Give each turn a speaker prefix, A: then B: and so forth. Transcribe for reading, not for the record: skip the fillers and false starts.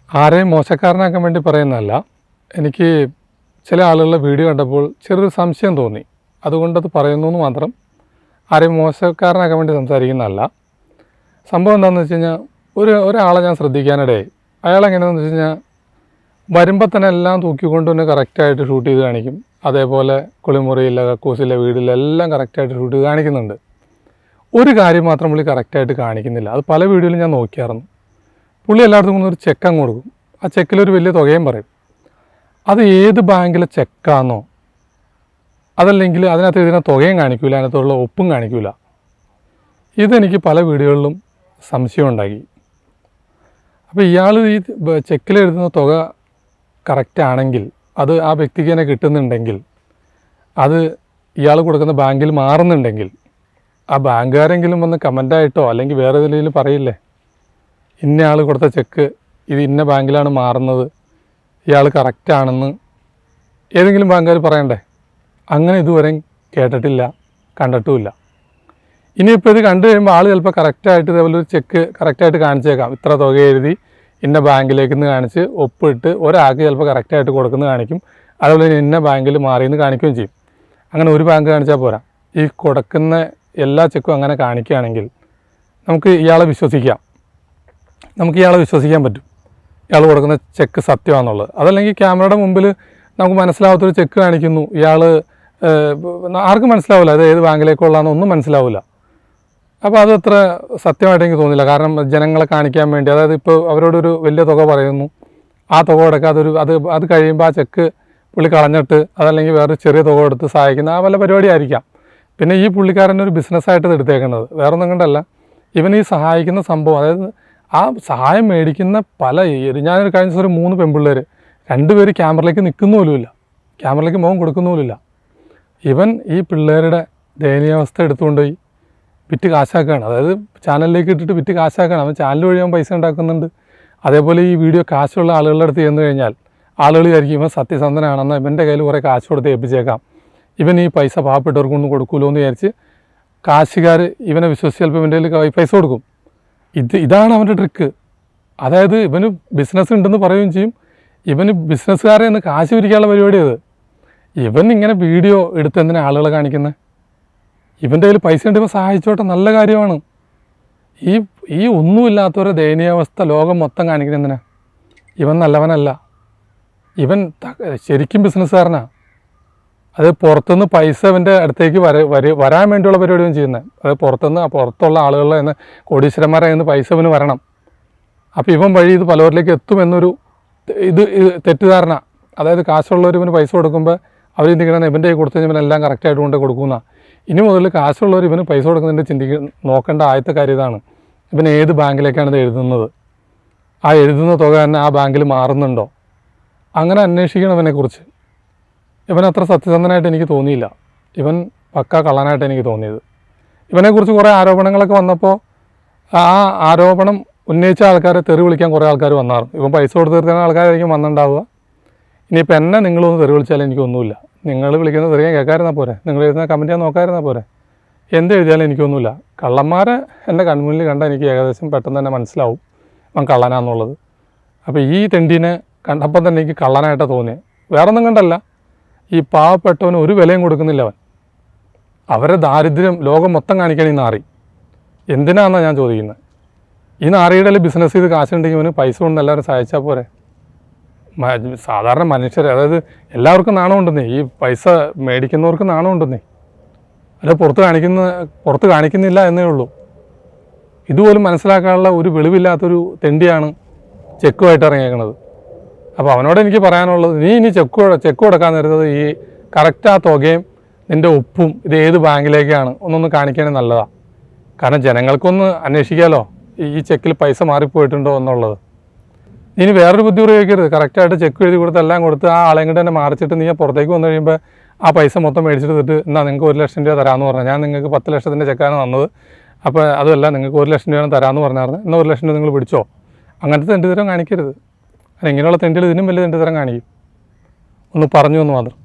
A: ആരെയും മോശക്കാരനാക്കാൻ വേണ്ടി പറയുന്നതല്ല. എനിക്ക് ചില ആളുകളുടെ വീഡിയോ കണ്ടപ്പോൾ ചെറിയൊരു സംശയം തോന്നി. അതുകൊണ്ടത് പറയുന്നു എന്ന് മാത്രം. ആരെയും മോശക്കാരനാക്കാൻ വേണ്ടി സംസാരിക്കുന്നതല്ല. സംഭവം എന്താണെന്ന് വെച്ച് കഴിഞ്ഞാൽ ഒരാളെ ഞാൻ ശ്രദ്ധിക്കാനിടയായി. അയാളെങ്ങനെയാണെന്ന് വെച്ച് കഴിഞ്ഞാൽ വരുമ്പോൾ തന്നെ എല്ലാം തൂക്കിക്കൊണ്ട് തന്നെ കറക്റ്റായിട്ട് ഷൂട്ട് ചെയ്ത് കാണിക്കും. അതേപോലെ കുളിമുറിയിലെ കക്കൂസിലെ വീട്ടിലെല്ലാം കറക്റ്റായിട്ട് ഷൂട്ട് ചെയ്ത് കാണിക്കുന്നുണ്ട്. ഒരു കാര്യം മാത്രം പുള്ളി കറക്റ്റായിട്ട് കാണിക്കുന്നില്ല. അത് പല വീഡിയോയിലും ഞാൻ നോക്കിയായിരുന്നു. പുള്ളി എല്ലായിടത്തും കൊണ്ടൊരു ചെക്ക് അങ്ങ് കൊടുക്കും. ആ ചെക്കിലൊരു വലിയ തുകയും പറയും. അത് ഏത് ബാങ്കിലെ ചെക്കാണെന്നോ അതല്ലെങ്കിൽ അതിനകത്ത് എഴുതുന്ന തുകയും കാണിക്കില്ല, അതിനകത്തുള്ള ഒപ്പും കാണിക്കില്ല. ഇതെനിക്ക് പല വീഡിയോകളിലും സംശയം ഉണ്ടാക്കി. അപ്പോൾ ഇയാൾ ഈ ചെക്കിലെഴുതുന്ന തുക കറക്റ്റാണെങ്കിൽ, അത് ആ വ്യക്തിക്ക് തന്നെ കിട്ടുന്നുണ്ടെങ്കിൽ, അത് ഇയാൾ കൊടുക്കുന്ന ബാങ്കിൽ മാറുന്നുണ്ടെങ്കിൽ, ആ ബാങ്കുകാരെങ്കിലും വന്ന് കമൻ്റായിട്ടോ അല്ലെങ്കിൽ വേറെ ഏതെങ്കിലും പറയില്ലേ, ഇന്ന ആൾ കൊടുത്ത ചെക്ക് ഇത് ഇന്ന ബാങ്കിലാണ് മാറുന്നത്, ഇയാൾ കറക്റ്റാണെന്ന് ഏതെങ്കിലും ബാങ്കുകാർ പറയണ്ടേ? അങ്ങനെ ഇതുവരെയും കേട്ടിട്ടില്ല, കണ്ടിട്ടുമില്ല. ഇനിയിപ്പോൾ ഇത് കണ്ടു കഴിയുമ്പോൾ ആൾ ചിലപ്പോൾ കറക്റ്റായിട്ട് ഇതേപോലെ ഒരു ചെക്ക് കറക്റ്റായിട്ട് കാണിച്ചേക്കാം. ഇത്ര തുക എഴുതി ഇന്ന ബാങ്കിലേക്ക് നിന്ന് കാണിച്ച് ഒപ്പിട്ട് ഒരാൾക്ക് ചിലപ്പോൾ കറക്റ്റായിട്ട് കൊടുക്കുന്നത് കാണിക്കും. അതുപോലെ ഇന്ന ബാങ്കിൽ മാറിയെന്ന് കാണിക്കുകയും ചെയ്യും. അങ്ങനെ ഒരു ബാങ്ക് കാണിച്ചാൽ പോരാ. ഈ കൊടുക്കുന്ന എല്ലാ ചെക്കും അങ്ങനെ കാണിക്കുകയാണെങ്കിൽ നമുക്ക് ഇയാളെ വിശ്വസിക്കാം. നമുക്ക് ഇയാളെ വിശ്വസിക്കാൻ പറ്റും, ഇയാൾ കൊടുക്കുന്ന ചെക്ക് സത്യമാണെന്നുള്ളത്. അതല്ലെങ്കിൽ ക്യാമറയുടെ മുമ്പിൽ നമുക്ക് മനസ്സിലാവാത്തൊരു ചെക്ക് കാണിക്കുന്നു, ഇയാൾ ആർക്കും മനസ്സിലാവില്ല അത് ഏത് ബാങ്കിലേക്കുള്ളതാണെന്ന് ഒന്നും മനസ്സിലാവില്ല. അപ്പോൾ അതത്ര സത്യമായിട്ട് എനിക്ക് തോന്നില്ല. കാരണം ജനങ്ങളെ കാണിക്കാൻ വേണ്ടി, അതായത് ഇപ്പോൾ അവരോടൊരു വലിയ തുക പറയുന്നു, ആ തുക കൊടുക്കുക, അത് കഴിയുമ്പോൾ ആ ചെക്ക് പുള്ളി കളഞ്ഞിട്ട് അതല്ലെങ്കിൽ വേറെ ചെറിയ തുക എടുത്ത് സഹായിക്കുന്ന ആ വല്ല പരിപാടിയായിരിക്കാം. പിന്നെ ഈ പുള്ളിക്കാരനൊരു ബിസിനസ്സായിട്ട് ഇത് എടുത്തേക്കുന്നത് വേറൊന്നും കൊണ്ടല്ല. ഇവൻ ഈ സഹായിക്കുന്ന സംഭവം, അതായത് ആ സഹായം മേടിക്കുന്ന ഞാനൊരു കഴിഞ്ഞ ദിവസം 3 പെൺപിള്ളേർ, 2 പേര് ക്യാമറയിലേക്ക് നിൽക്കുന്ന പോലുമില്ല, ക്യാമറയിലേക്ക് മുഖം കൊടുക്കുന്ന പോലുമില്ല. ഇവൻ ഈ പിള്ളേരുടെ ദയനീയാവസ്ഥ എടുത്തുകൊണ്ടുപോയി വിറ്റ് കാശാക്കുകയാണ്. അതായത് ചാനലിലേക്ക് ഇട്ടിട്ട് വിറ്റ് കാശാക്കുകയാണ്. അവൻ ചാനൽ വഴി അവൻ പൈസ ഉണ്ടാക്കുന്നുണ്ട്. അതേപോലെ ഈ വീഡിയോ കാശുള്ള ആളുകളുടെ അടുത്ത് ചെന്ന് കഴിഞ്ഞാൽ ആളുകൾ വിചാരിക്കും ഇവൻ സത്യസന്ധനാണെന്ന്, ഇവൻ്റെ കയ്യിൽ കുറേ കാശ് കൊടുത്ത് ഏൽപ്പിച്ചേക്കാം, ഇവൻ ഈ പൈസ പാവപ്പെട്ടവർക്കൊന്നും കൊടുക്കുമല്ലോ എന്ന് വിചാരിച്ച് കാശുകാർ ഇവനെ വിശ്വസിച്ച് ചിലപ്പോൾ ഇവൻ്റെ കയ്യിൽ പൈസ കൊടുക്കും. ഇതാണ് അവൻ്റെ ട്രിക്ക്. അതായത് ഇവന് ബിസിനസ് ഉണ്ടെന്ന് പറയുകയും ചെയ്യും. ഇവന് ബിസിനസ്സുകാരെ നിന്ന് കാശ് പിരിക്കാനുള്ള പരിപാടി അത്. ഇവൻ ഇങ്ങനെ വീഡിയോ എടുത്ത് എന്തിനാണ് ആളുകളെ കാണിക്കുന്നത്? ഇവൻ്റെ കയ്യിൽ പൈസ ഉണ്ടെങ്കിൽ സഹായിച്ചോട്ടെ, നല്ല കാര്യമാണ്. ഈ ഒന്നുമില്ലാത്തവരെ ദയനീയാവസ്ഥ ലോകം മൊത്തം കാണിക്കുന്നത് എന്തിനാ? ഇവൻ നല്ലവനല്ല, ഇവൻ ശരിക്കും ബിസിനസ്സുകാരനാണ്. അത് പുറത്തുനിന്ന് പൈസ ഇവൻ്റെ അടുത്തേക്ക് വരാൻ വേണ്ടിയുള്ള പരിപാടിയും ചെയ്യുന്നത്. അത് പുറത്തുള്ള ആളുകളുടെ നിന്ന് കോടീശ്വരന്മാരെ നിന്ന് പൈസ ഇവന് വരണം. അപ്പോൾ ഇവൻ വഴി ഇത് പലവരിലേക്ക് എത്തുമെന്നൊരു തെറ്റിദ്ധാരണ. അതായത് കാശുള്ളവർ ഇവന് പൈസ കൊടുക്കുമ്പോൾ അവരെന്തിക്കണം ഇവൻ്റെ കൈ കൊടുത്തു കഴിഞ്ഞാൽ ഇവനെല്ലാം കറക്റ്റായിട്ട് കൊണ്ട് കൊടുക്കുന്ന. ഇനി മുതൽ കാശുള്ളവർ ഇവന് പൈസ കൊടുക്കുന്നതിൻ്റെ നോക്കേണ്ട ആദ്യത്തെ കാര്യം ഇതാണ്, ഇവൻ ഏത് ബാങ്കിലേക്കാണ് ഇത് എഴുതുന്നത്, ആ എഴുതുന്ന തുക തന്നെ ആ ബാങ്കിൽ മാറുന്നുണ്ടോ, അങ്ങനെ അന്വേഷിക്കണം ഇവനെക്കുറിച്ച്. ഇവൻ അത്ര സത്യസന്ധനായിട്ട് എനിക്ക് തോന്നിയില്ല. ഇവൻ പക്ക കള്ളനായിട്ട് എനിക്ക് തോന്നിയത്. ഇവനെക്കുറിച്ച് കുറേ ആരോപണങ്ങളൊക്കെ വന്നപ്പോൾ ആ ആരോപണം ഉന്നയിച്ച ആൾക്കാരെ തെറി വിളിക്കാൻ കുറേ ആൾക്കാർ വന്നായിരുന്നു. ഇവൻ പൈസ കൊടുത്ത് തീർക്കുന്ന ആൾക്കാരായിരിക്കും വന്നിട്ടുണ്ടാവുക. ഇനിയിപ്പോൾ എന്നെ നിങ്ങളൊന്ന് തെറി വിളിച്ചാലും എനിക്കൊന്നുമില്ല. നിങ്ങൾ വിളിക്കുന്ന തെറിയാൻ കേൾക്കാതിരുന്നാൽ പോരെ, നിങ്ങൾ എഴുതുന്ന കമൻറ്റ് ഞാൻ നോക്കാതിരുന്നാൽ പോരെ. എന്ത് എഴുതിയാലും എനിക്കൊന്നുമില്ല. കള്ളന്മാരെ എൻ്റെ കൺമുന്നിൽ കണ്ടാൽ എനിക്ക് ഏകദേശം പെട്ടെന്ന് തന്നെ മനസ്സിലാവും അവൻ കള്ളനാന്നുള്ളത്. അപ്പോൾ ഈ തെണ്ടിനെ കണ്ടപ്പം തന്നെ എനിക്ക് കള്ളനായിട്ടാണ് തോന്നിയത്. വേറൊന്നും കണ്ടല്ല, ഈ പാവപ്പെട്ടവന് ഒരു വിലയും കൊടുക്കുന്നില്ല അവൻ. അവരെ ദാരിദ്ര്യം ലോകം മൊത്തം കാണിക്കാൻ ഈ നാറി. എന്തിനാണെന്നാണ് ഞാൻ ചോദിക്കുന്നത്. ഈ നാറിയുടെ ബിസിനസ് ചെയ്ത് കാശുണ്ടെങ്കിൽ അവന് പൈസ കൊണ്ട് എല്ലാവരും സഹായിച്ചാൽ പോരെ. സാധാരണ മനുഷ്യർ, അതായത് എല്ലാവർക്കും നാണമുണ്ടെന്നേ, ഈ പൈസ മേടിക്കുന്നവർക്ക് നാണമുണ്ടെന്നേ, അല്ല പുറത്ത് കാണിക്കുന്നില്ല എന്നേ ഉള്ളൂ. ഇതുപോലും മനസ്സിലാക്കാനുള്ള ഒരു വെളിവില്ലാത്തൊരു തെണ്ടിയാണ് ചെക്കുമായിട്ട് ഇറങ്ങിയേക്കണത്. അപ്പോൾ അവനോട് എനിക്ക് പറയാനുള്ളത്, നീ ഇനി ചെക്ക് കൊടുക്കാൻ നേരത്തത് ഈ കറക്റ്റ് ആ തുകയും നിൻ്റെ ഒപ്പും ഇത് ഏത് ബാങ്കിലേക്കാണ് ഒന്നൊന്ന് കാണിക്കാനേ നല്ലതാണ്. കാരണം ജനങ്ങൾക്കൊന്ന് അന്വേഷിക്കാമല്ലോ ഈ ചെക്കിൽ പൈസ മാറിപ്പോയിട്ടുണ്ടോ എന്നുള്ളത്. ഇനി വേറൊരു ബുദ്ധി പ്രയോഗിക്കരുത്. കറക്റ്റായിട്ട് ചെക്ക് എഴുതി കൊടുത്ത് എല്ലാം കൊടുത്ത് ആ ആളെ കൊണ്ട് തന്നെ മാറിച്ചിട്ട് നീ പുറത്തേക്ക് വന്നു കഴിയുമ്പോൾ ആ പൈസ മൊത്തം മേടിച്ചിട്ട് എന്നാൽ നിങ്ങൾക്ക് 1 ലക്ഷം രൂപ തരാമെന്ന് പറഞ്ഞാൽ, ഞാൻ നിങ്ങൾക്ക് 10 ലക്ഷത്തിൻ്റെ ചെക്കാണ് തന്നത്, അപ്പോൾ അതുമല്ല നിങ്ങൾക്ക് 1 ലക്ഷം രൂപ തരാമെന്ന് പറഞ്ഞായിരുന്നു, എന്നാൽ 1 ലക്ഷം രൂപ നിങ്ങൾ പിടിച്ചോ. അങ്ങനത്തെ തെണ്ടിത്തരം കാണിക്കരുത്. ഇങ്ങനെയുള്ള തെണ്ടികൾ ഇതിനും വലിയ തെണ്ടിത്തരം കാണിക്കും. ഒന്ന് പറഞ്ഞു എന്ന് മാത്രം.